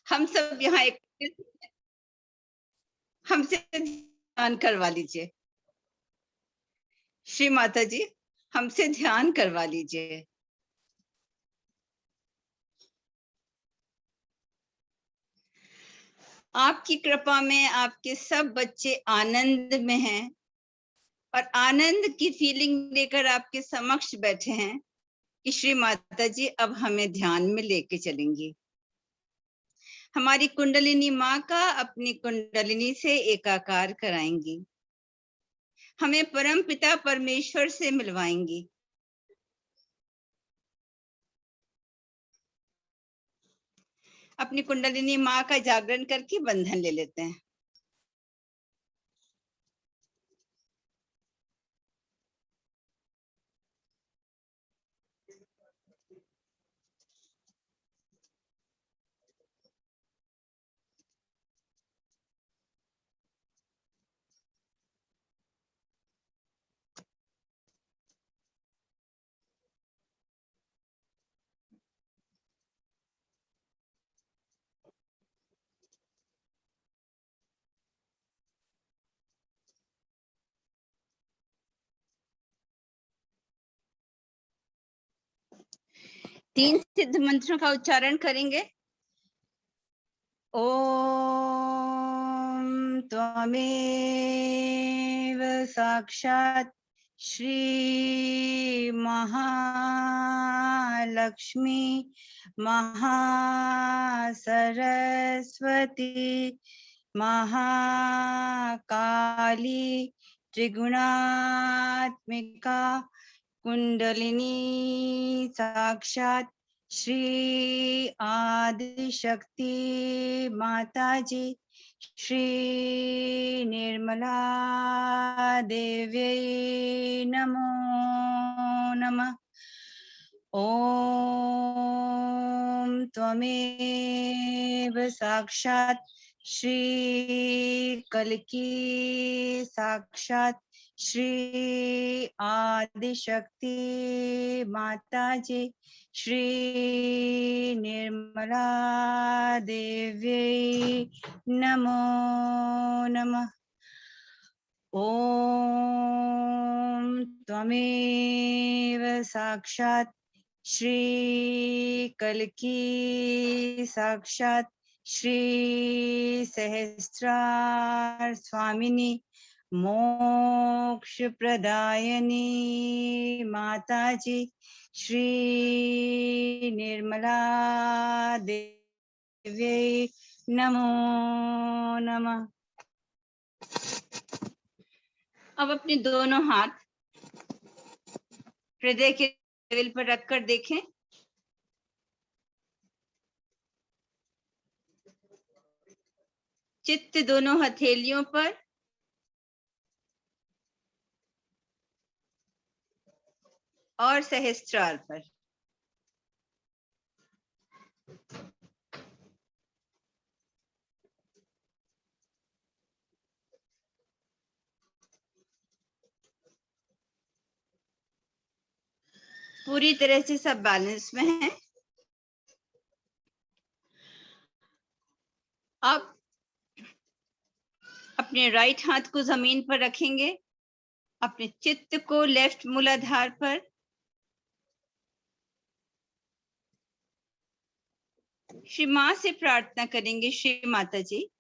हम सब यहाँ एक हमसे ध्यान करवा लीजिए। श्री माता जी, हमसे ध्यान करवा लीजिए। आपकी कृपा में आपके सब बच्चे आनंद में हैं और आनंद की फीलिंग लेकर आपके समक्ष बैठे हैं कि श्री माता जी अब हमें ध्यान में लेके चलेंगी। हमारी कुंडलिनी माँ का अपनी कुंडलिनी से एकाकार कराएंगी, हमें परम पिता परमेश्वर से मिलवाएंगी। अपनी कुंडलिनी माँ का जागरण करके बंधन ले लेते हैं। तीन सिद्ध मंत्रों का उच्चारण करेंगे। ओम त्वमेव साक्षात् श्री महालक्ष्मी महासरस्वती महाकाली त्रिगुणात्मिका कुंडलिनी साक्षात् श्री आदिशक्ति माता जी श्री निर्मला देव्यै नमो नमः। ओम त्वमेव साक्षात् श्री कल्की साक्षात् श्री आदिशक्ति माता जी श्री निर्मला देव्यै नमो नमः। ओम त्वमेव साक्षात् श्री कल्की साक्षात् श्री सहस्रार स्वामिनी मोक्ष प्रदायनी माता जी श्री निर्मला देव्यै नमो नमः। अब अपने दोनों हाथ हृदय के लेवल पर रखकर देखें। चित्त दोनों हथेलियों पर और सहस्त्रार पर। पूरी तरह से सब बैलेंस में हैं। अब अपने राइट हाथ को जमीन पर रखेंगे, अपने चित्त को लेफ्ट मूलाधार पर, श्री मां से प्रार्थना करेंगे, श्री माता जी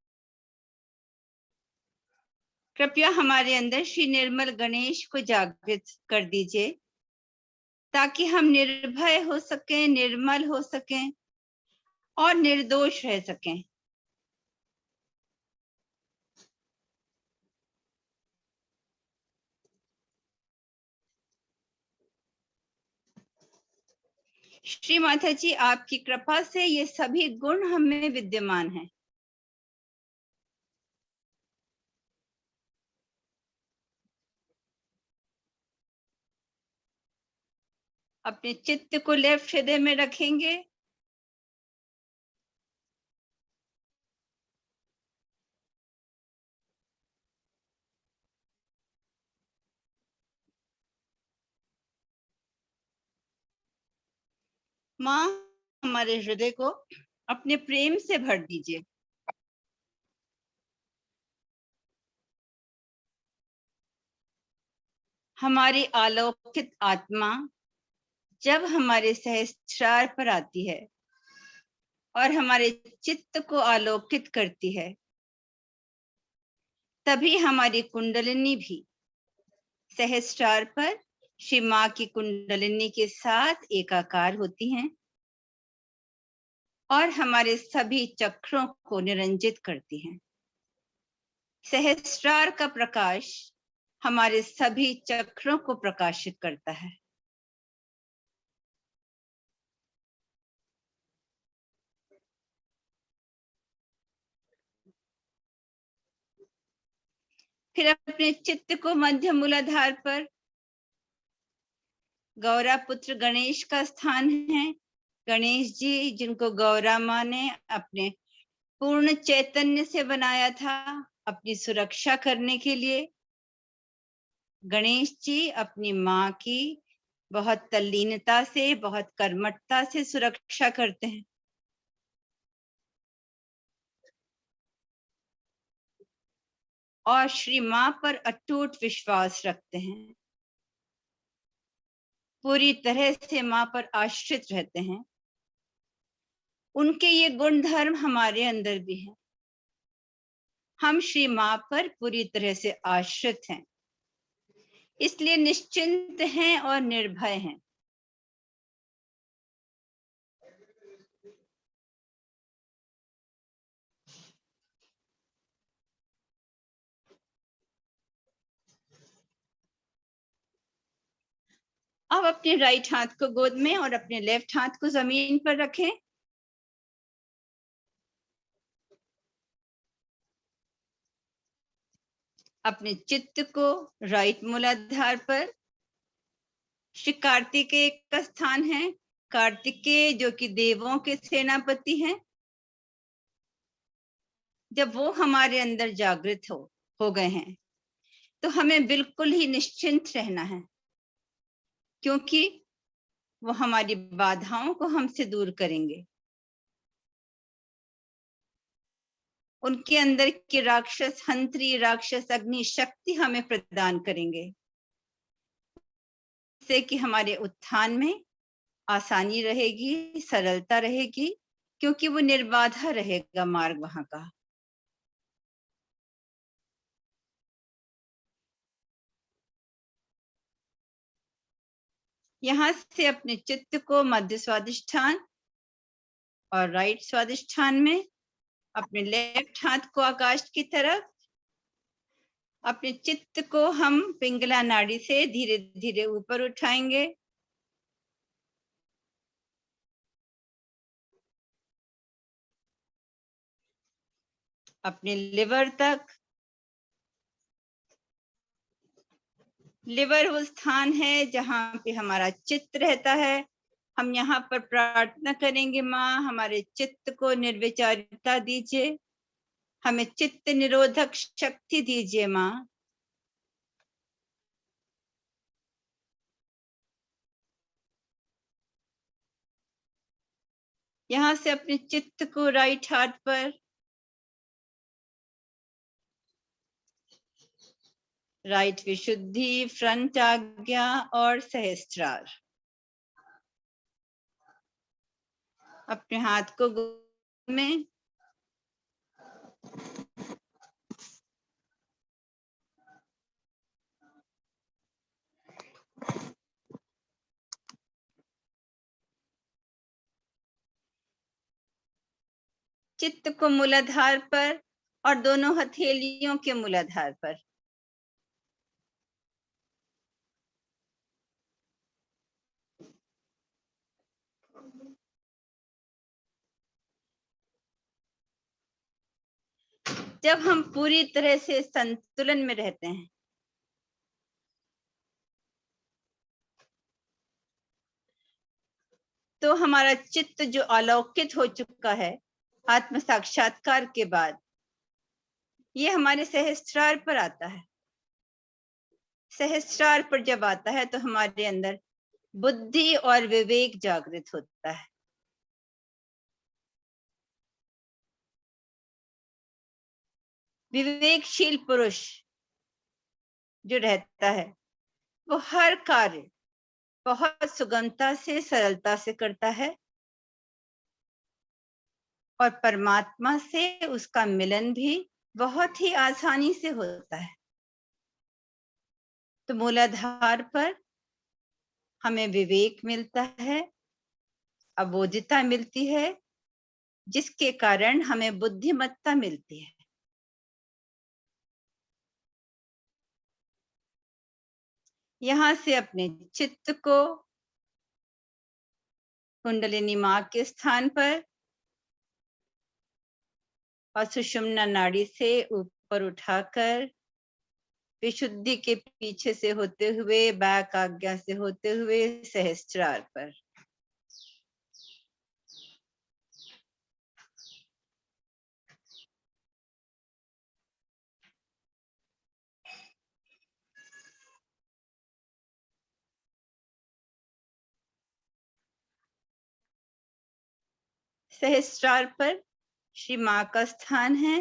कृपया हमारे अंदर श्री निर्मल गणेश को जागृत कर दीजिए ताकि हम निर्भय हो सकें, निर्मल हो सकें और निर्दोष रह सकें। श्री माता जी आपकी कृपा से ये सभी गुण हम में विद्यमान हैं। अपने चित्त को लेफ्ट हृदय में रखेंगे, मां हमारे हृदय को अपने प्रेम से भर दीजिए। हमारी अलौकिक आत्मा जब हमारे सहस्त्रार पर आती है और हमारे चित्त को आलोकित करती है, तभी हमारी कुंडलिनी भी सहस्त्रार पर श्री माँ की कुंडलिनी के साथ एकाकार होती हैं और हमारे सभी चक्रों को निरंजित करती हैं। सहस्त्रार का प्रकाश हमारे सभी चक्रों को प्रकाशित करता है। फिर अपने चित्त को मध्य मूलाधार पर गौरा पुत्र गणेश का स्थान है। गणेश जी जिनको गौरा माँ ने अपने पूर्ण चैतन्य से बनाया था अपनी सुरक्षा करने के लिए, गणेश जी अपनी माँ की बहुत तल्लीनता से, बहुत कर्मठता से सुरक्षा करते हैं। और श्री माँ पर अटूट विश्वास रखते हैं, पूरी तरह से माँ पर आश्रित रहते हैं। उनके ये गुण धर्म हमारे अंदर भी हैं। हम श्री माँ पर पूरी तरह से आश्रित हैं, इसलिए निश्चिंत हैं और निर्भय हैं। अब अपने राइट हाथ को गोद में और अपने लेफ्ट हाथ को जमीन पर रखें। अपने चित्त को राइट मूलाधार पर श्री कार्तिकेय का स्थान है। कार्तिकेय जो कि देवों के सेनापति हैं, जब वो हमारे अंदर जागृत हो गए हैं तो हमें बिल्कुल ही निश्चिंत रहना है, क्योंकि वो हमारी बाधाओं को हमसे दूर करेंगे। उनके अंदर की राक्षस हंत्री, राक्षस अग्नि शक्ति हमें प्रदान करेंगे, इससे कि हमारे उत्थान में आसानी रहेगी, सरलता रहेगी, क्योंकि वो निर्बाधा रहेगा मार्ग वहां का। यहाँ से अपने चित्त को मध्य स्वादिष्ठान और राइट स्वादिष्ठान में, अपने लेफ्ट हाथ को आकाश की तरफ, अपने चित्त को हम पिंगला नाड़ी से धीरे धीरे ऊपर उठाएंगे। अपने लिवर तक। लिवर वो स्थान है जहाँ पे हमारा चित्त रहता है। हम यहाँ पर प्रार्थना करेंगे, माँ हमारे चित्त को निर्विचारिता दीजिए, हमें चित्त निरोधक शक्ति दीजिए माँ। यहाँ से अपने चित्त को राइट हार्ट पर, राइट विशुद्धि, फ्रंट आज्ञा और सहस्त्रार, अपने हाथ को में चित्त को मूलाधार पर और दोनों हथेलियों के मूलाधार पर। जब हम पूरी तरह से संतुलन में रहते हैं तो हमारा चित्त जो अलौकित हो चुका है आत्म साक्षात्कार के बाद, ये हमारे सहस्त्रार पर आता है। सहस्त्रार पर जब आता है तो हमारे अंदर बुद्धि और विवेक जागृत होता है। विवेकशील पुरुष जो रहता है वो हर कार्य बहुत सुगमता से, सरलता से करता है और परमात्मा से उसका मिलन भी बहुत ही आसानी से होता है। तो मूलाधार पर हमें विवेक मिलता है, अबोधिता मिलती है, जिसके कारण हमें बुद्धिमत्ता मिलती है। यहां से अपने चित्त को कुंडलिनी मां के स्थान पर और सुषुम्ना नाड़ी से ऊपर उठाकर विशुद्धि के पीछे से होते हुए, बैक आज्ञा से होते हुए सहस्त्रार पर। सहस्त्रार पर श्री मां का स्थान है,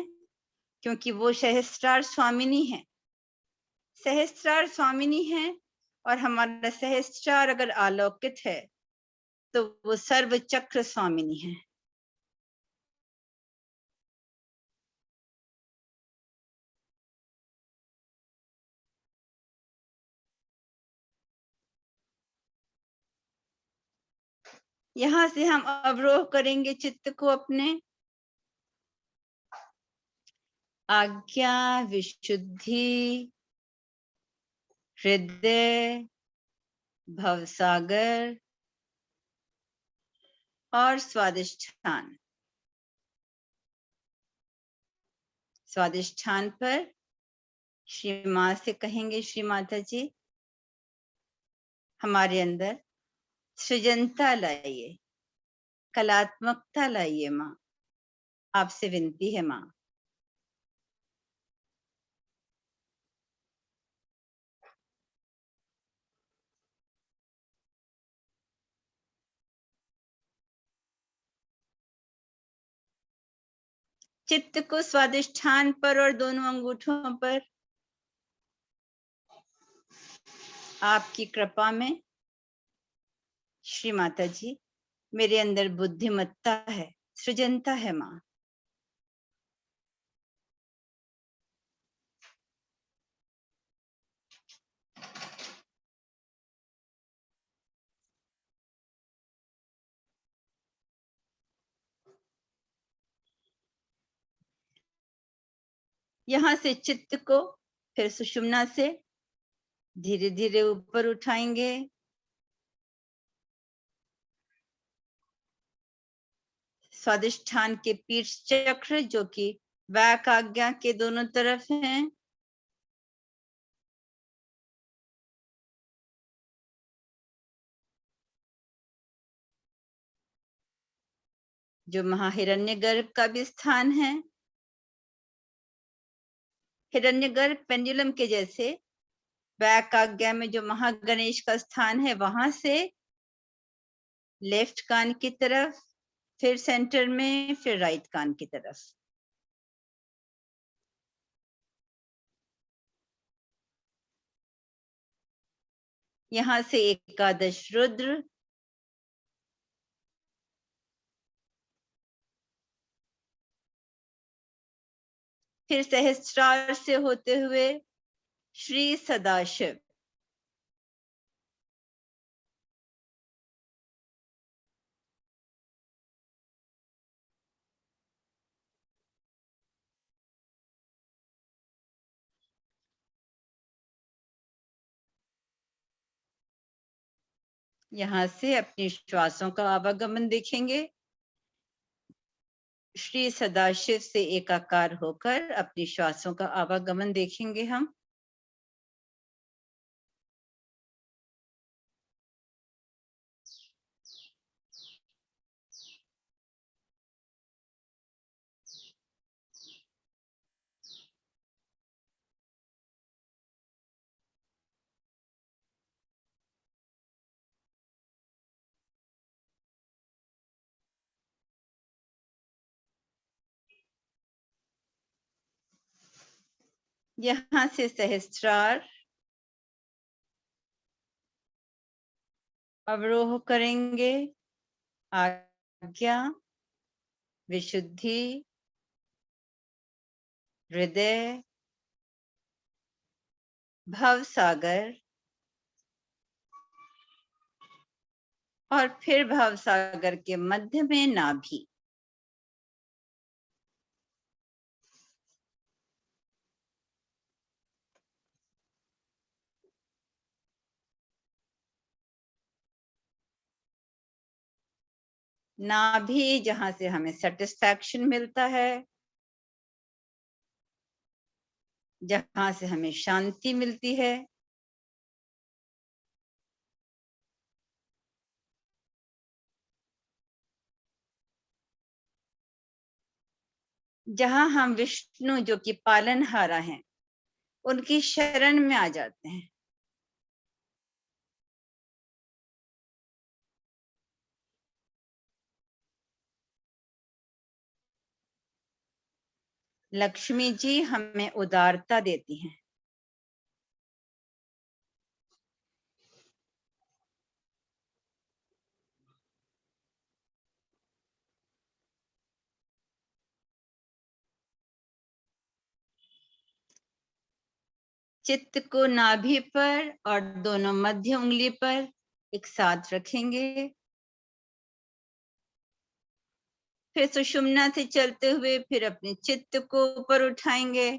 क्योंकि वो सहस्त्रार स्वामिनी है। सहस्त्रार स्वामिनी है और हमारा सहस्त्रार अगर आलोकित है तो वो सर्व चक्र स्वामिनी है। यहां से हम अवरोह करेंगे चित्त को अपने। आज्ञा, विशुद्धि, हृदय, भवसागर और स्वादिष्ठान। स्वादिष्ठान पर श्री मां से कहेंगे, श्री माता जी हमारे अंदर सृजनता लाइए, कलात्मकता लाइए मां, आपसे विनती है मां। चित्त को स्वादिष्ठान पर और दोनों अंगूठों पर आपकी कृपा में श्री माता जी मेरे अंदर बुद्धिमत्ता है, सृजनता है मां। यहां से चित्त को फिर सुषुम्ना से धीरे धीरे ऊपर उठाएंगे। स्वादिष्ठान के पीठ चक्र जो कि वैक आज्ञा के दोनों तरफ हैं, जो महाहिरण्यगर्भ का भी स्थान है। हिरण्यगर्भ पेंडुलम के जैसे वैक आज्ञा में जो महागणेश का स्थान है, वहां से लेफ्ट कान की तरफ, फिर सेंटर में, फिर राइट कान की तरफ। यहां से एकादश रुद्र, फिर सहस्त्रार से होते हुए श्री सदाशिव, यहां से अपने श्वासों का आवागमन देखेंगे। श्री सदाशिव से एकाकार होकर अपने श्वासों का आवागमन देखेंगे हम। यहाँ से सहस्त्रार अवरोह करेंगे। आज्ञा, विशुद्धि, हृदय, भव सागर और फिर भव सागर के मध्य में नाभि। नाभि जहां से हमें सेटिस्फैक्शन मिलता है, जहां से हमें शांति मिलती है, जहां हम विष्णु जो कि पालनहारा हैं उनकी शरण में आ जाते हैं। लक्ष्मी जी हमें उदारता देती हैं। चित्त को नाभि पर और दोनों मध्य उंगली पर एक साथ रखेंगे। फिर सुषुम्ना से चलते हुए फिर अपने चित्त को ऊपर उठाएंगे।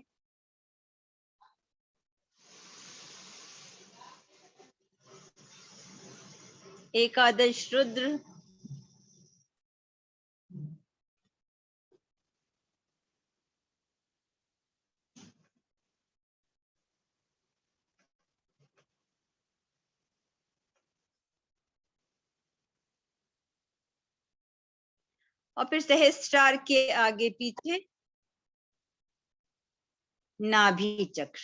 एकादश रुद्र, और फिर सहस्त्रार के आगे पीछे नाभि चक्र।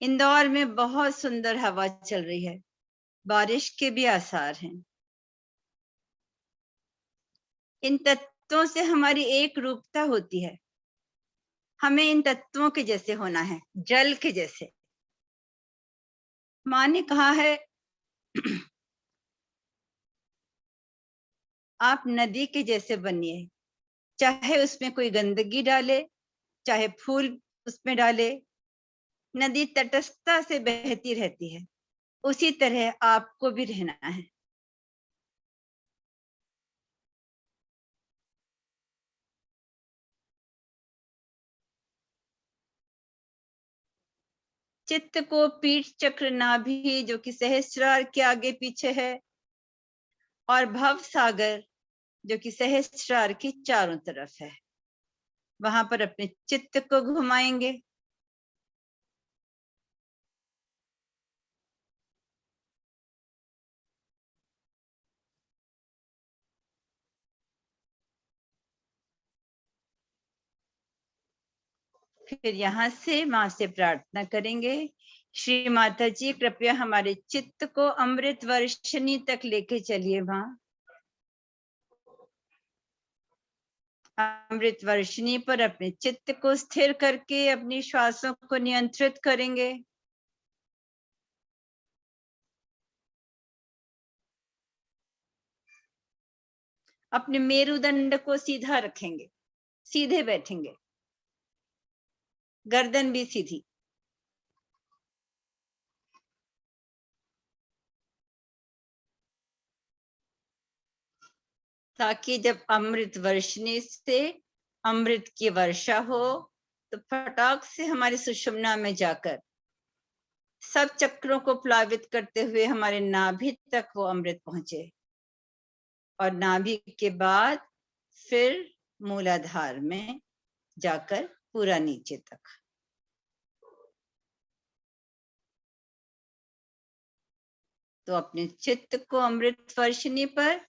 इंदौर में बहुत सुंदर हवा चल रही है, बारिश के भी आसार हैं। इन तत्वों से हमारी एक रूपता होती है। हमें इन तत्वों के जैसे होना है, जल के जैसे। माँ ने कहा है आप नदी के जैसे बनिए, चाहे उसमें कोई गंदगी डाले, चाहे फूल उसमें डाले, नदी तटस्थता से बहती रहती है। उसी तरह आपको भी रहना है। चित्त को पीठ चक्र नाभि जो कि सहस्त्रार के आगे पीछे है, और भव सागर जो कि सहस्त्रार की चारों तरफ है, वहां पर अपने चित्त को घुमाएंगे। फिर यहाँ से माँ से प्रार्थना करेंगे, श्री माता जी कृपया हमारे चित्त को अमृत वर्षिणी तक लेके चलिए माँ। अमृत वर्षिणी पर अपने चित्त को स्थिर करके अपनी श्वासों को नियंत्रित करेंगे। अपने मेरुदंड को सीधा रखेंगे, सीधे बैठेंगे, गर्दन भी सीधी। ताकि जब अमृत वर्षिणी से अमृत की वर्षा हो तो फटाक से हमारी सुषुम्ना में जाकर सब चक्रों को प्लावित करते हुए हमारे नाभि तक वो अमृत पहुंचे, और नाभि के बाद फिर मूलाधार में जाकर पूरा नीचे तक। तो अपने चित्त को अमृत वर्षिणी पर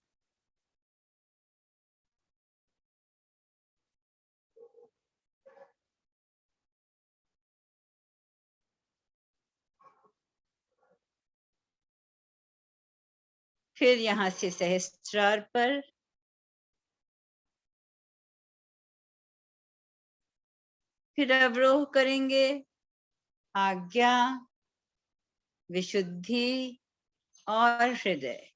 फिर यहाँ से सहस्त्रार पर फिर अवरोह करेंगे आज्ञा, विशुद्धि और हृदय।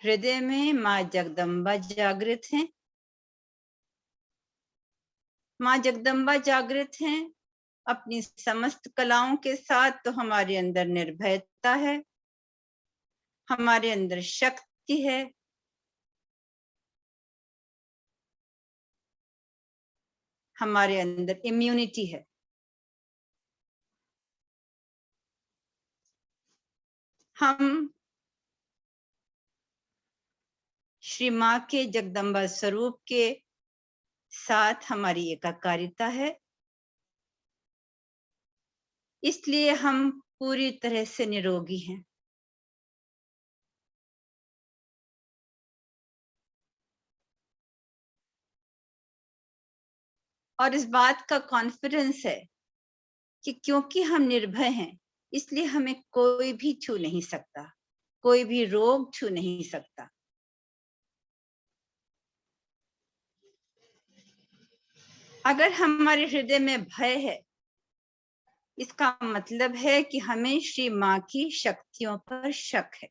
हृदय में माँ जगदम्बा जागृत हैं। माँ जगदम्बा जागृत हैं अपनी समस्त कलाओं के साथ, तो हमारे अंदर निर्भयता है, हमारे अंदर शक्ति है, हमारे अंदर इम्यूनिटी है। हम श्री माँ के जगदम्बा स्वरूप के साथ हमारी एकाकारिता है, इसलिए हम पूरी तरह से निरोगी हैं। और इस बात का कॉन्फिडेंस है कि क्योंकि हम निर्भय हैं, इसलिए हमें कोई भी छू नहीं सकता, कोई भी रोग छू नहीं सकता। अगर हमारे हृदय में भय है, इसका मतलब है कि हमें श्री माँ की शक्तियों पर शक है।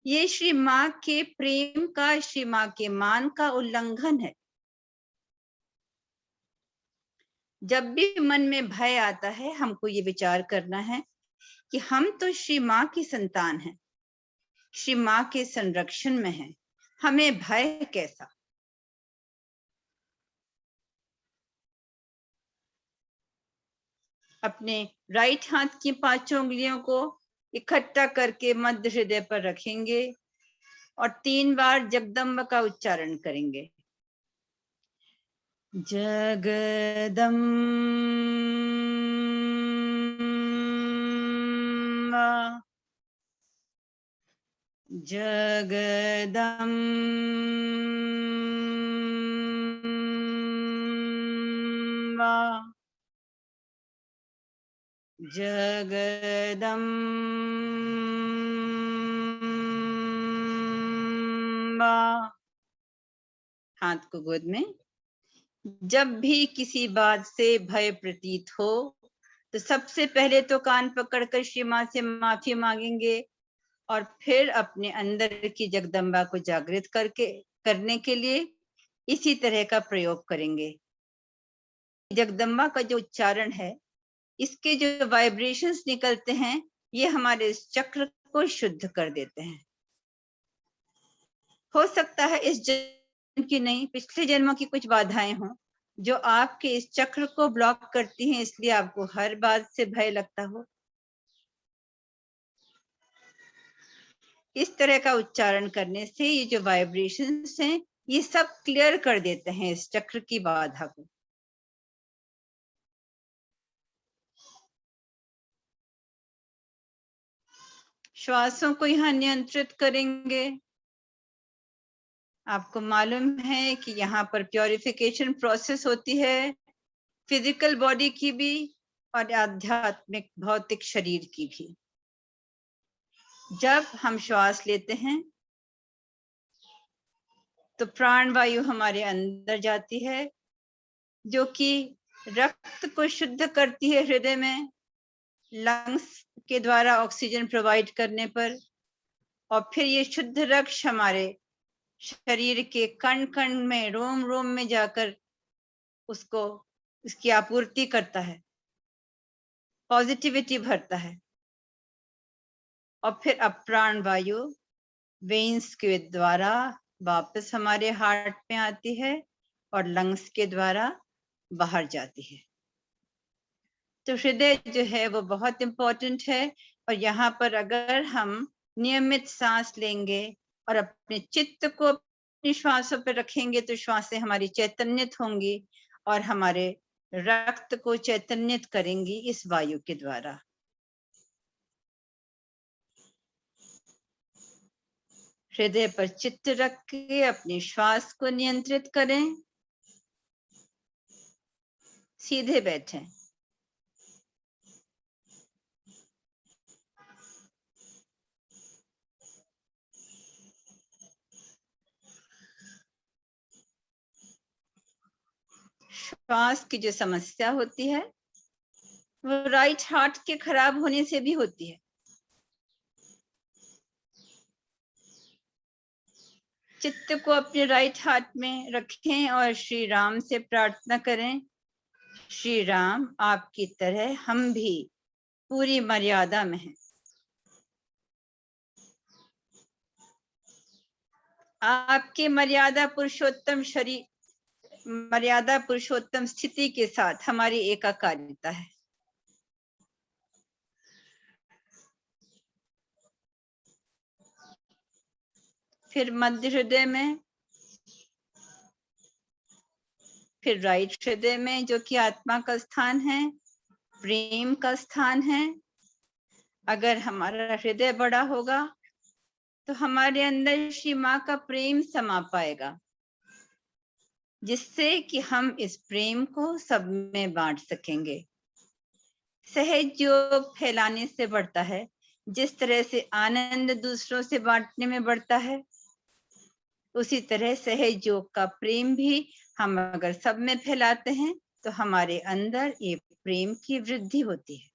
ये श्री माँ के प्रेम का, श्री माँ के मान का उल्लंघन है। जब भी मन में भय आता है, हमको ये विचार करना है कि हम तो श्री माँ की संतान हैं, श्री माँ के संरक्षण में हैं, हमें भय कैसा। अपने राइट हाथ की 5 उंगलियों को इकट्ठा करके मध्य हृदय पर रखेंगे और 3 बार जगदम्बा का उच्चारण करेंगे। जगदम्बा, जगदम्बा, जगदम्बा। हाथ को गोद में। जब भी किसी बात से भय प्रतीत हो, तो सबसे पहले तो कान पकड़कर श्री माँ से माफी मांगेंगे और फिर अपने अंदर की जगदम्बा को जागृत करने के लिए इसी तरह का प्रयोग करेंगे। जगदम्बा का जो उच्चारण है, इसके जो वाइब्रेशंस निकलते हैं, ये हमारे इस चक्र को शुद्ध कर देते हैं। हो सकता है इस जन्म की नहीं, पिछले जन्मों की कुछ बाधाएं हों जो आपके इस चक्र को ब्लॉक करती हैं, इसलिए आपको हर बात से भय लगता हो। इस तरह का उच्चारण करने से ये जो वाइब्रेशंस हैं, ये सब क्लियर कर देते हैं इस चक्र की बाधा को। श्वासों को यहाँ नियंत्रित करेंगे। आपको मालूम है कि यहाँ पर प्योरिफिकेशन प्रोसेस होती है, फिजिकल बॉडी की भी और आध्यात्मिक भौतिक शरीर की भी। जब हम श्वास लेते हैं तो प्राण वायु हमारे अंदर जाती है, जो कि रक्त को शुद्ध करती है हृदय में, लंग्स के द्वारा ऑक्सीजन प्रोवाइड करने पर, और फिर ये शुद्ध रक्त हमारे शरीर के कण कण में, रोम रोम में जाकर उसको इसकी आपूर्ति करता है, पॉजिटिविटी भरता है। और फिर अप्राण वायु वेन्स के द्वारा वापस हमारे हार्ट में आती है और लंग्स के द्वारा बाहर जाती है। तो हृदय जो है वो बहुत इंपॉर्टेंट है, और यहाँ पर अगर हम नियमित सांस लेंगे और अपने चित्त को अपनी श्वासों पर रखेंगे, तो श्वासें हमारी चैतन्यत होंगी और हमारे रक्त को चैतन्यत करेंगी इस वायु के द्वारा। हृदय पर चित्त रख के अपनी श्वास को नियंत्रित करें। सीधे बैठें। श्वास की जो समस्या होती है वो राइट हार्ट के खराब होने से भी होती है। चित्त को अपने राइट हार्ट में रखें और श्री राम से प्रार्थना करें, श्री राम आपकी तरह हम भी पूरी मर्यादा में हैं। आपके मर्यादा पुरुषोत्तम शरीर, मर्यादा पुरुषोत्तम स्थिति के साथ हमारी एकाकारिता है। फिर मध्य हृदय में, फिर राइट हृदय में जो कि आत्मा का स्थान है, प्रेम का स्थान है। अगर हमारा हृदय बड़ा होगा तो हमारे अंदर श्री माँ का प्रेम समा पाएगा, जिससे कि हम इस प्रेम को सब में बांट सकेंगे। सहज योग फैलाने से बढ़ता है, जिस तरह से आनंद दूसरों से बांटने में बढ़ता है, उसी तरह सहज योग का प्रेम भी हम अगर सब में फैलाते हैं तो हमारे अंदर ये प्रेम की वृद्धि होती है,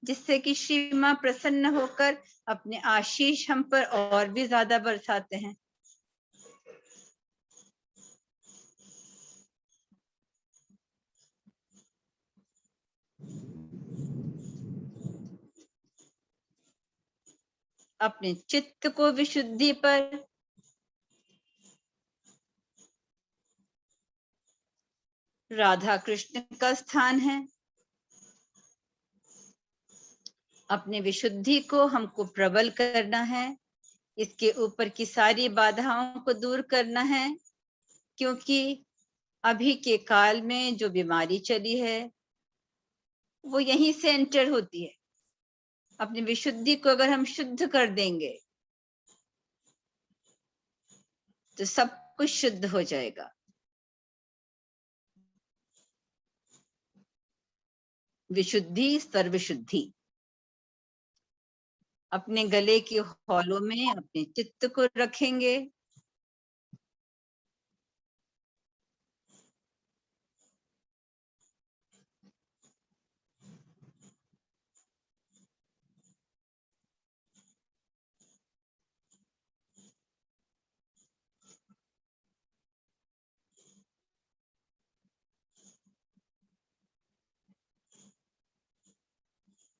जिससे कि श्री माँ प्रसन्न होकर अपने आशीष हम पर और भी ज्यादा बरसाते हैं। अपने चित्त को विशुद्धि पर राधा कृष्ण का स्थान है। अपने विशुद्धि को हमको प्रबल करना है, इसके ऊपर की सारी बाधाओं को दूर करना है, क्योंकि अभी के काल में जो बीमारी चली है वो यहीं से एंटर होती है। अपनी विशुद्धि को अगर हम शुद्ध कर देंगे तो सब कुछ शुद्ध हो जाएगा। विशुद्धि सर्वशुद्धि। अपने गले के हौलों में अपने चित्त को रखेंगे।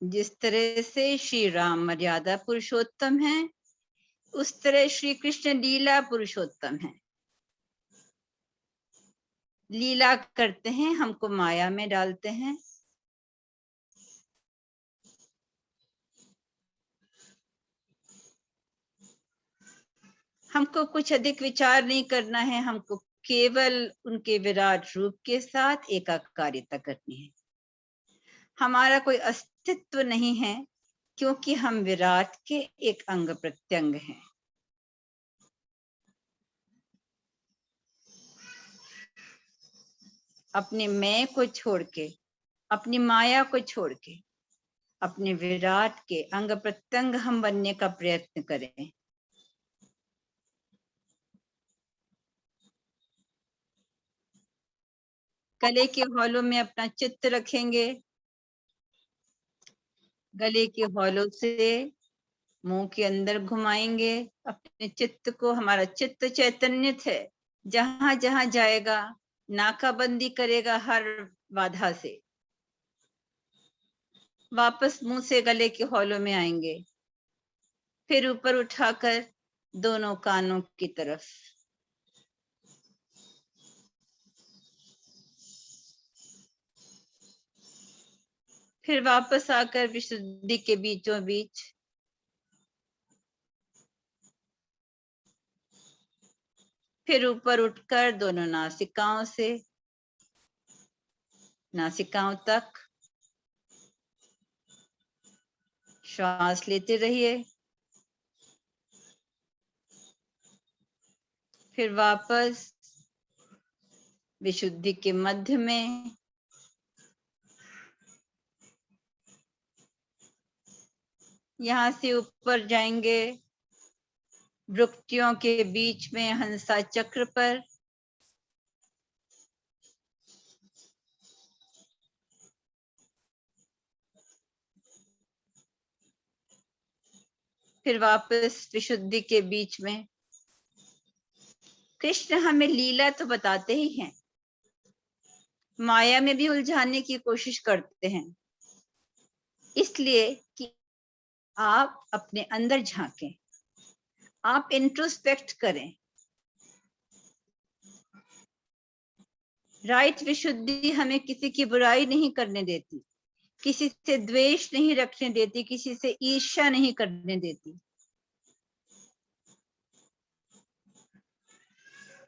जिस तरह से श्री राम मर्यादा पुरुषोत्तम है, उस तरह श्री कृष्ण लीला पुरुषोत्तम है। लीला करते हैं, हमको माया में डालते हैं। हमको कुछ अधिक विचार नहीं करना है, हमको केवल उनके विराट रूप के साथ एकाकारिता करनी है। हमारा कोई अस्तित्व नहीं है, क्योंकि हम विराट के एक अंग प्रत्यंग हैं। अपने मैं को छोड़ के, अपनी माया को छोड़ के, अपने विराट के अंग प्रत्यंग हम बनने का प्रयत्न करें। गले के हौलों में अपना चित्त रखेंगे। गले के हौलों से मुंह के अंदर घुमाएंगे अपने चित्त को। हमारा चित्त चैतन्य है, जहां जहां जाएगा नाकाबंदी करेगा हर बाधा से। वापस मुंह से गले के हौलों में आएंगे, फिर ऊपर उठाकर दोनों कानों की तरफ। फिर वापस आकर विशुद्धि के बीचों बीच। फिर ऊपर उठकर दोनों नासिकाओं से नासिकाओं तक श्वास लेते रहिए। फिर वापस विशुद्धि के मध्य में यहाँ से ऊपर जाएंगे भ्रुकुटियों के बीच में हंसा चक्र पर। फिर वापस विशुद्धि के बीच में। कृष्ण हमें लीला तो बताते ही हैं, माया में भी उलझाने की कोशिश करते हैं, इसलिए कि आप अपने अंदर झांकें, आप इंट्रोस्पेक्ट करें। राइट विशुद्धि हमें किसी की बुराई नहीं करने देती, किसी से द्वेष नहीं रखने देती, किसी से ईर्ष्या नहीं करने देती।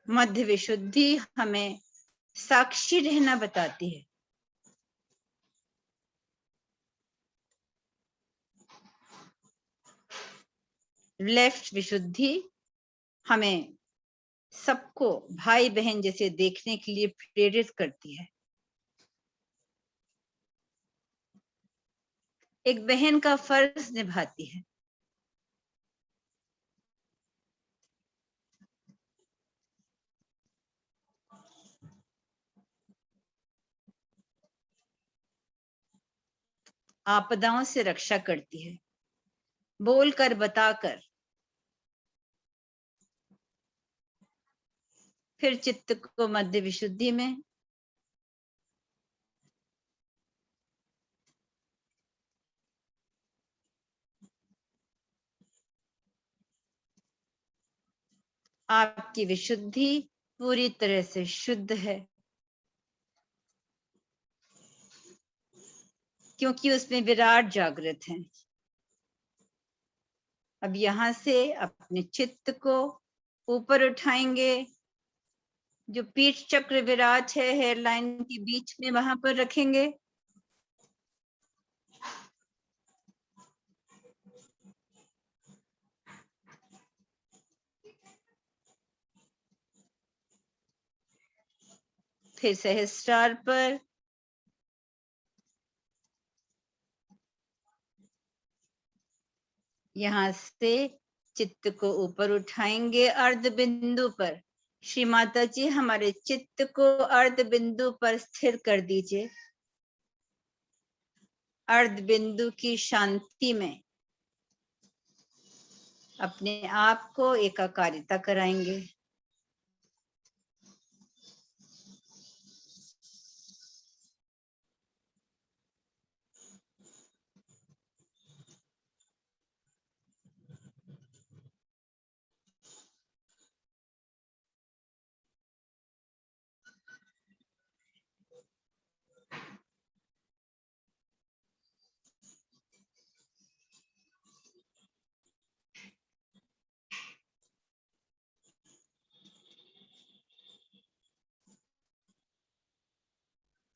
मध्य विशुद्धि हमें साक्षी रहना बताती है। लेफ्ट विशुद्धि हमें सबको भाई बहन जैसे देखने के लिए प्रेरित करती है। एक बहन का फर्ज निभाती है। आपदाओं से रक्षा करती है, बोलकर बताकर। फिर चित्त को मध्य विशुद्धि में आपकी विशुद्धि पूरी तरह से शुद्ध है, क्योंकि उसमें विराट जागृत है। अब यहां से अपने चित्त को ऊपर उठाएंगे, जो पीठ चक्र विराट है हेयरलाइन के बीच में, वहां पर रखेंगे। फिर सहस्त्रार पर, यहां से चित्त को ऊपर उठाएंगे अर्ध बिंदु पर। श्री माता जी हमारे चित्त को अर्ध बिंदु पर स्थिर कर दीजिए। अर्ध बिंदु की शांति में अपने आप को एकाकारिता कराएंगे।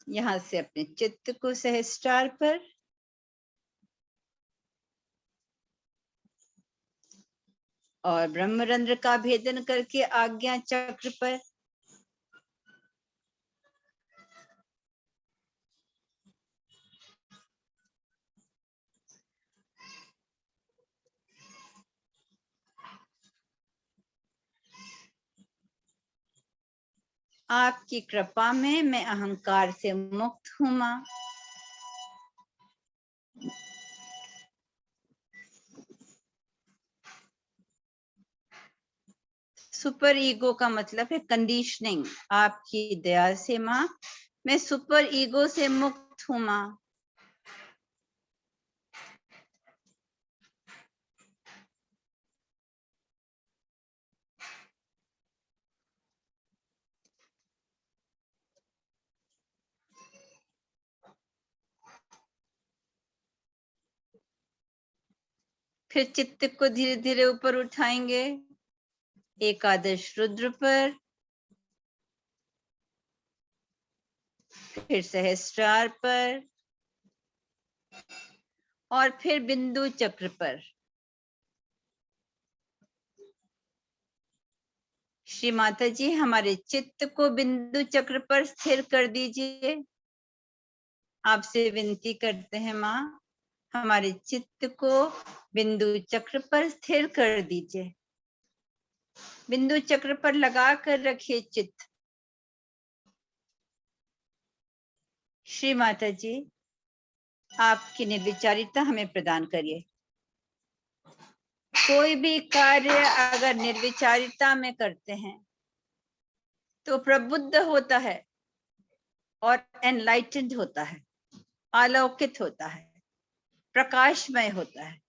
यहां से अपने चित्त को सहस्त्रार पर, और ब्रह्मरंध्र का भेदन करके आज्ञा चक्र पर, आपकी कृपा में मैं अहंकार से मुक्त हूं मां। सुपर ईगो का मतलब है कंडीशनिंग। आपकी दया से मां मैं सुपर ईगो से मुक्त हूं मां। फिर चित्त को धीरे धीरे ऊपर उठाएंगे एकादश रुद्र पर, फिर सहस्त्रार पर, और फिर बिंदु चक्र पर। श्री माता जी हमारे चित्त को बिंदु चक्र पर स्थिर कर दीजिए। आपसे विनती करते हैं मां, हमारे चित्त को बिंदु चक्र पर स्थिर कर दीजिए। बिंदु चक्र पर लगा कर रखिए चित्त। श्री माता जी आपकी निर्विचारिता हमें प्रदान करिए। कोई भी कार्य अगर निर्विचारिता में करते हैं तो प्रबुद्ध होता है और एनलाइटेंड होता है, आलोकित होता है, प्रकाशमय होता है।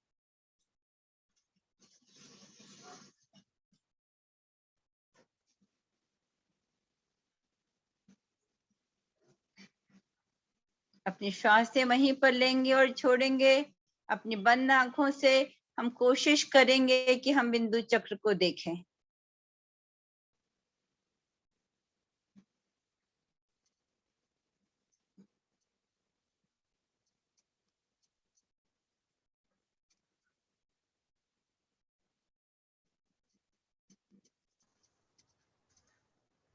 अपनी श्वासें वहीं पर लेंगे और छोड़ेंगे। अपनी बंद आंखों से हम कोशिश करेंगे कि हम बिंदु चक्र को देखें।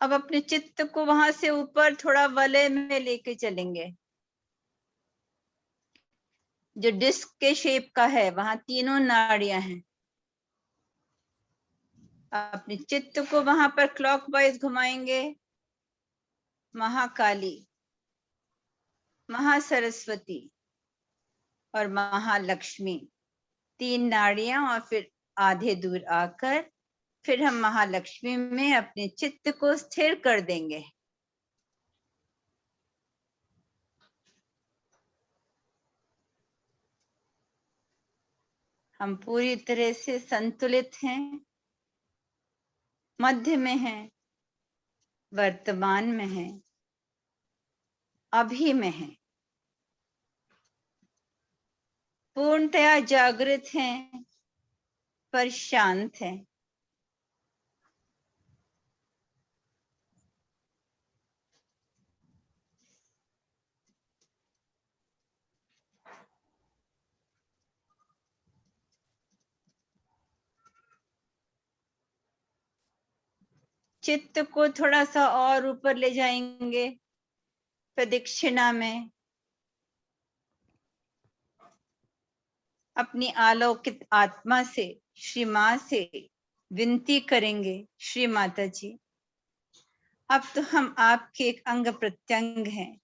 अब अपने चित्त को वहां से ऊपर थोड़ा वलय में लेके चलेंगे, जो डिस्क के शेप का है, वहां तीनों नाड़ियां हैं। अपने चित्त को वहां पर क्लॉकवाइज घुमाएंगे। महाकाली, महासरस्वती और महालक्ष्मी, तीन नाड़ियां, और फिर आधे दूर आकर फिर हम महालक्ष्मी में अपने चित्त को स्थिर कर देंगे। हम पूरी तरह से संतुलित हैं, मध्य में हैं, वर्तमान में हैं, अभी में हैं, पूर्णतया जागृत हैं, पर शांत हैं। चित्त को थोड़ा सा और ऊपर ले जाएंगे प्रदक्षिणा में। अपनी आलोकित आत्मा से, श्री मां से विनती करेंगे, श्री माता जी, अब तो हम आपके एक अंग प्रत्यंग हैं,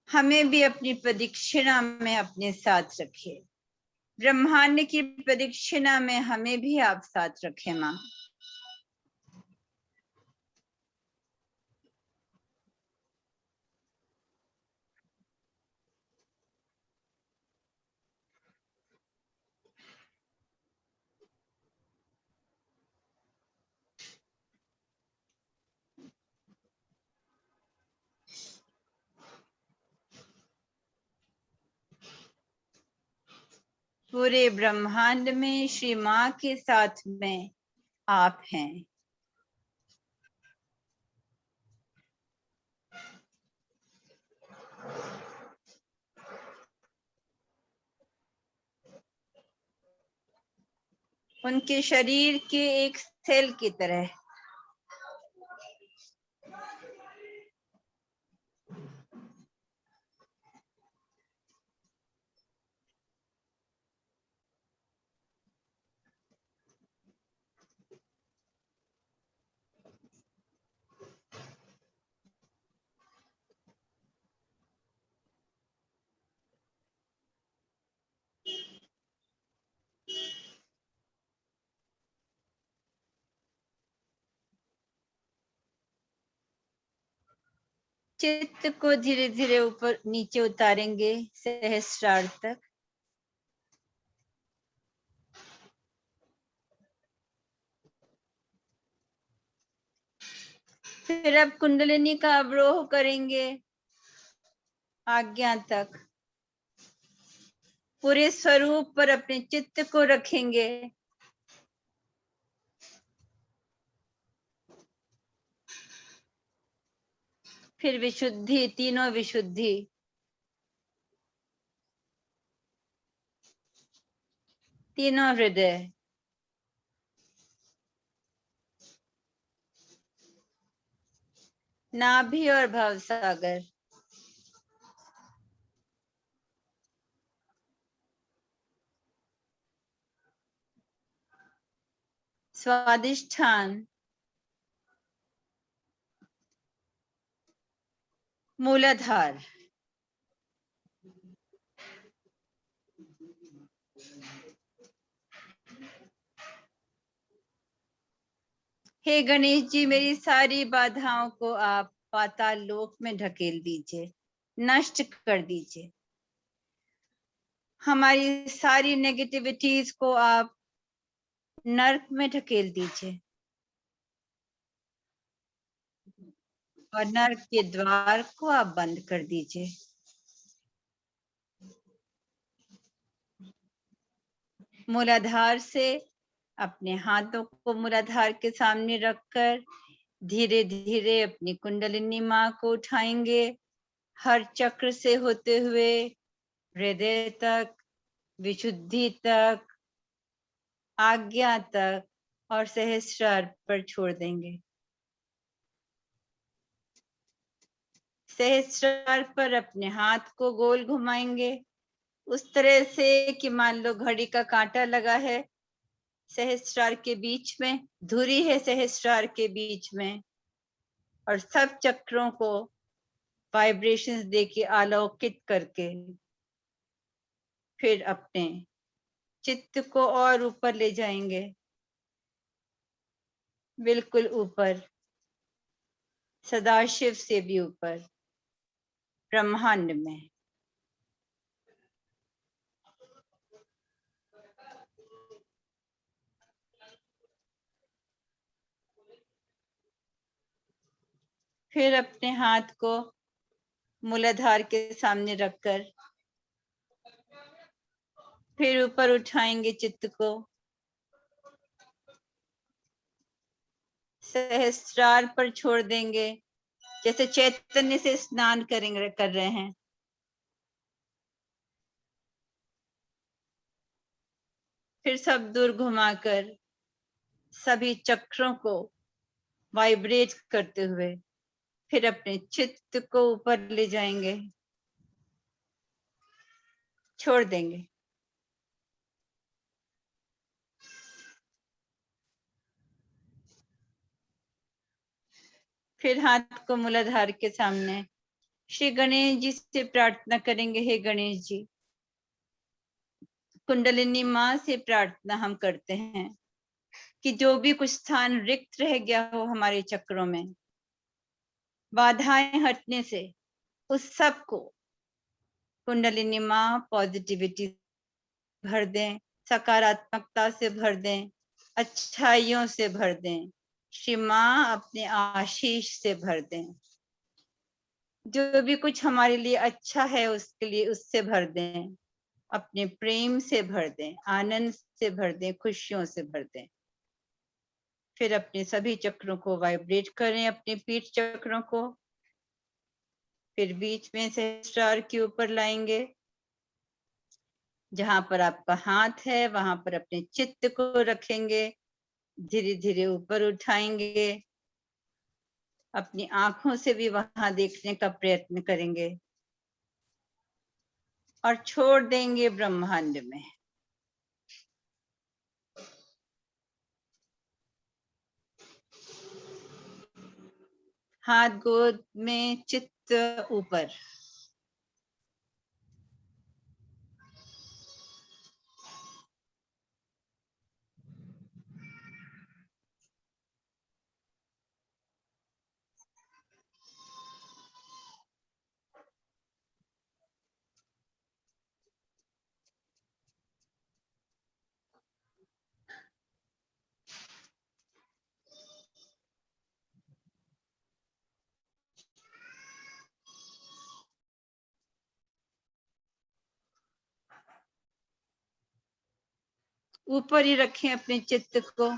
हमें भी अपनी प्रदक्षिणा में अपने साथ रखिए। ब्रह्मांड की प्रदक्षिणा में हमें भी आप साथ रखें मां। पूरे ब्रह्मांड में श्री मां के साथ में आप हैं। उनके शरीर के एक सेल की तरह। चित्त को धीरे धीरे ऊपर नीचे उतारेंगे सहस्रार तक। फिर अब कुंडलिनी का अवरोह करेंगे आज्ञा तक। पूरे स्वरूप पर अपने चित्त को रखेंगे। फिर विशुद्धि, तीनों विशुद्धि, तीनों हृदय, नाभि और भवसागर, स्वादिष्ठान, मूलाधार, हे गणेश जी, मेरी सारी बाधाओं को आप पाताल लोक में ढकेल दीजिए, नष्ट कर दीजिए। हमारी सारी नेगेटिविटीज को आप नर्क में ढकेल दीजिए और नर्क के द्वार को आप बंद कर दीजिए। मूलाधार से अपने हाथों को मूलाधार के सामने रखकर धीरे धीरे अपनी कुंडलिनी मां को उठाएंगे, हर चक्र से होते हुए हृदय तक, विशुद्धि तक, आज्ञा तक और सहस्रार पर छोड़ देंगे। सहस्रार पर अपने हाथ को गोल घुमाएंगे उस तरह से कि मान लो घड़ी का कांटा लगा है सहस्रार के बीच में, धुरी है सहस्रार के बीच में, और सब चक्रों को वाइब्रेशंस देके आलोकित करके फिर अपने चित्त को और ऊपर ले जाएंगे, बिल्कुल ऊपर, सदाशिव से भी ऊपर, ब्रह्मांड में। फिर अपने हाथ को मूलाधार के सामने रखकर फिर ऊपर उठाएंगे चित्त को, सहस्रार पर छोड़ देंगे, जैसे चैतन्य से स्नान करेंगे, कर रहे हैं। फिर सब दूर घुमाकर सभी चक्रों को वाइब्रेट करते हुए फिर अपने चित्त को ऊपर ले जाएंगे, छोड़ देंगे। फिर हाथ को मूलाधार के सामने श्री गणेश जी से प्रार्थना करेंगे। हे गणेश जी, कुंडलिनी मां से प्रार्थना हम करते हैं कि जो भी कुछ स्थान रिक्त रह गया हो हमारे चक्रों में, बाधाएं हटने से उस सब को कुंडलिनी मां पॉजिटिविटी भर दें, सकारात्मकता से भर दें, अच्छाइयों से भर दें, श्री मां अपने आशीष से भर दें, जो भी कुछ हमारे लिए अच्छा है उसके लिए उससे भर दें, अपने प्रेम से भर दें, आनंद से भर दें, खुशियों से भर दें। फिर अपने सभी चक्रों को वाइब्रेट करें, अपने पीठ चक्रों को, फिर बीच में सहस्रार के ऊपर लाएंगे, जहां पर आपका हाथ है वहां पर अपने चित्त को रखेंगे, धीरे धीरे ऊपर उठाएंगे, अपनी आंखों से भी वहां देखने का प्रयत्न करेंगे और छोड़ देंगे ब्रह्मांड में। हाथ गोद में, चित्त ऊपर। ऊपर ही रखें अपने चित्त को।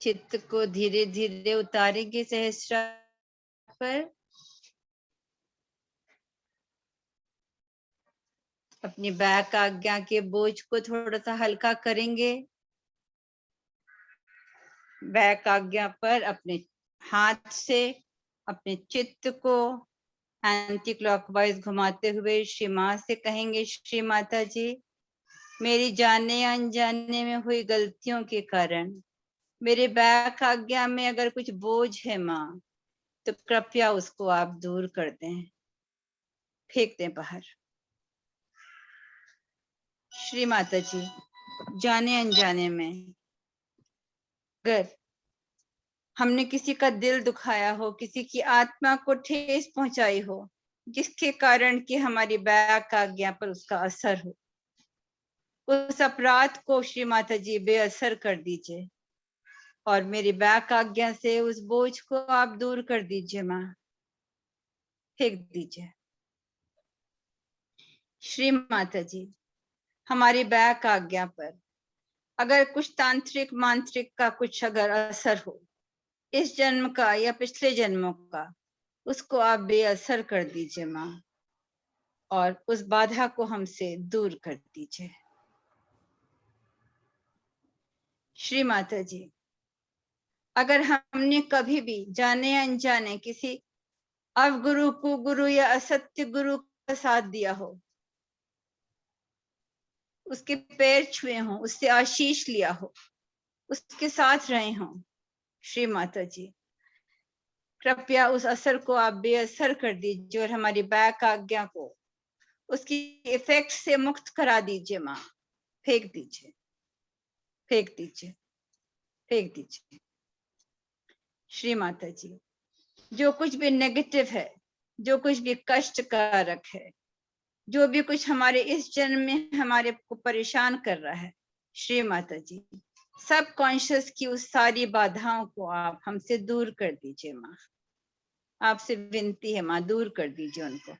चित्त को धीरे धीरे उतारेंगे सहस्रार पर, अपनी बैक आज्ञा के बोझ को थोड़ा सा हल्का करेंगे। बैक आज्ञा पर अपने हाथ से अपने चित्त को एंटी क्लॉकवाइज घुमाते हुए श्री मां से कहेंगे, श्री माता जी, मेरी जाने अनजाने में हुई गलतियों के कारण मेरे बैक आज्ञा में अगर कुछ बोझ है माँ, तो कृपया उसको आप दूर कर दें, फेंक दें बाहर। श्री माता जी, जाने अनजाने में अगर हमने किसी का दिल दुखाया हो, किसी की आत्मा को ठेस पहुंचाई हो, जिसके कारण कि हमारी बैक आज्ञा पर उसका असर हो, उस अपराध को श्री माता जी बेअसर कर दीजिए और मेरी बैक आज्ञा से उस बोझ को आप दूर कर दीजिए माँ, फेंक दीजिए। श्री माता जी, हमारी बैक आज्ञा पर अगर कुछ तांत्रिक मांत्रिक का कुछ अगर असर हो, इस जन्म का या पिछले जन्मों का, उसको आप बेअसर कर दीजिए माँ और उस बाधा को हमसे दूर कर दीजिए। श्री माता जी, अगर हमने कभी भी जाने अनजाने किसी अवगुरु कुगुरु या असत्य गुरु का साथ दिया हो, उसके पैर छुए हों, उससे आशीष लिया हो, उसके साथ रहे हों, श्री माता जी कृपया उस असर को आप बेअसर कर दीजिए और हमारी बैक आज्ञा को उसकी इफेक्ट से मुक्त करा दीजिए माँ, फेंक दीजिए, फेंक दीजिए, फेंक दीजिए। श्री माता जी, जो कुछ भी नेगेटिव है, जो कुछ भी कष्टकारक है, जो भी कुछ हमारे इस जन्म में हमारे को परेशान कर रहा है, श्री माता जी सब कॉन्शियस की उस सारी बाधाओं को आप हमसे दूर कर दीजिए माँ, आपसे विनती है माँ, दूर कर दीजिए उनको,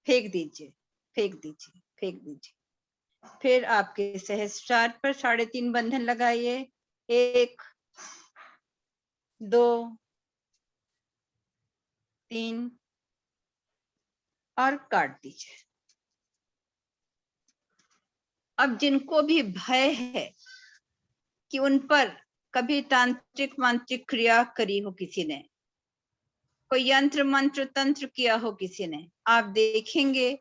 फेंक दीजिए, फेंक दीजिए, फेंक दीजिए। फिर आपके सहस्त्रार पर 3.5 बंधन लगाइए, 1 2 3 और काट दीजिए। अब जिनको भी भय है कि उन पर कभी तांत्रिक मांत्रिक क्रिया करी हो किसी ने, कोई यंत्र मंत्र तंत्र किया हो किसी ने, आप देखेंगे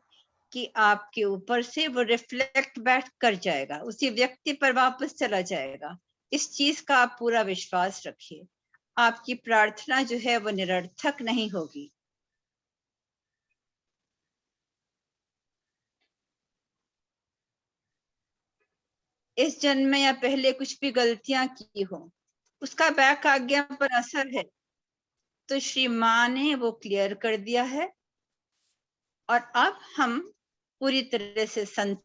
कि आपके ऊपर से वो रिफ्लेक्ट बैक कर जाएगा, उसी व्यक्ति पर वापस चला जाएगा। इस चीज का आप पूरा विश्वास रखिए, आपकी प्रार्थना जो है वो निरर्थक नहीं होगी। इस जन्म में या पहले कुछ भी गलतियां की हो, उसका बैक आज्ञा पर असर है, तो श्री माँ ने वो क्लियर कर दिया है और अब हम पूरी तरह से संत।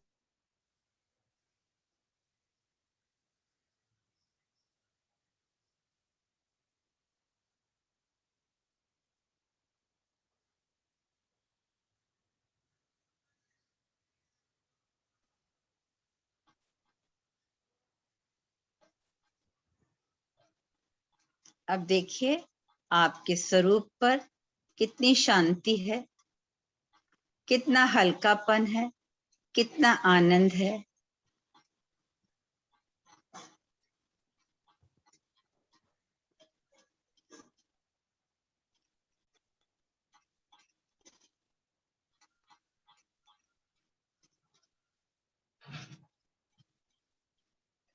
अब देखिए आपके स्वरूप पर कितनी शांति है, कितना हल्कापन है, कितना आनंद है।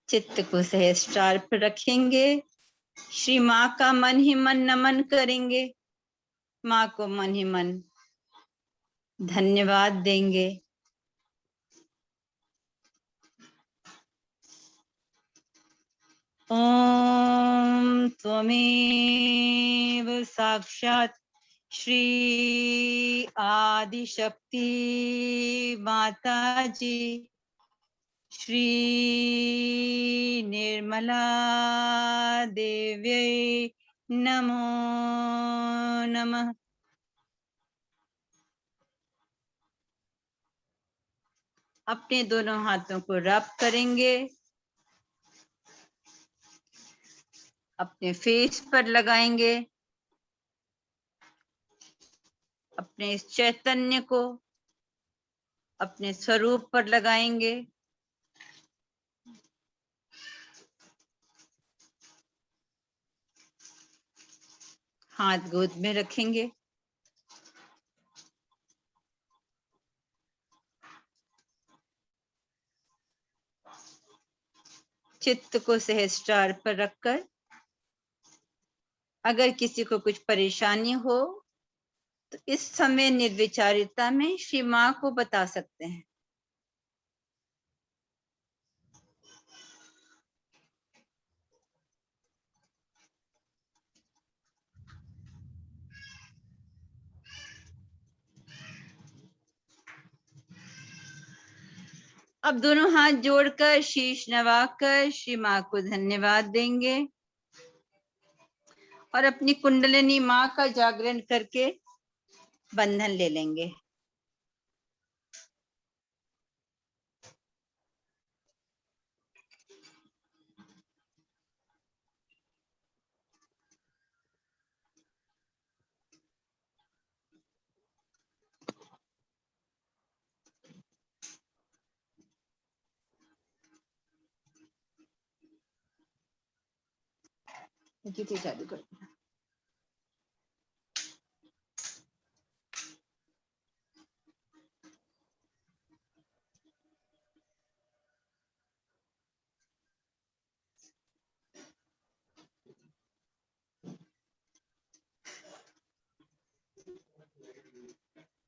चित्त को सहस्त्रार पर रखेंगे, श्री माँ का मन ही मन नमन करेंगे, माँ को मन ही मन धन्यवाद देंगे। ओम त्वमेव साक्षात् श्री आदिशक्ति माता जी श्री निर्मला देव्यै नमो नमः। अपने दोनों हाथों को रब करेंगे, अपने फेस पर लगाएंगे, अपने इस चैतन्य को अपने स्वरूप पर लगाएंगे। हाथ गोद में रखेंगे, चित्त को सहस्त्रार पर रखकर अगर किसी को कुछ परेशानी हो तो इस समय निर्विचारिता में श्री माँ को बता सकते हैं। अब दोनों हाथ जोड़कर शीश नवाकर श्री माँ को धन्यवाद देंगे और अपनी कुंडलिनी माँ का जागरण करके बंधन ले लेंगे। चालू कर।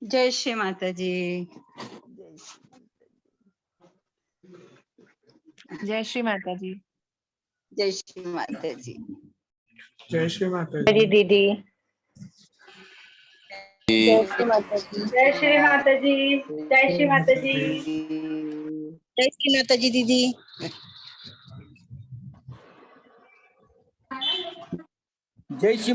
जय श्री माता जी। जय श्री माता जी। जय श्री माता जी। जय श्री माता जी। दीदी। जय श्री माता जी। जय श्री माता जी। जय श्री माता जी। जय श्री माता जी दीदी। जय श्री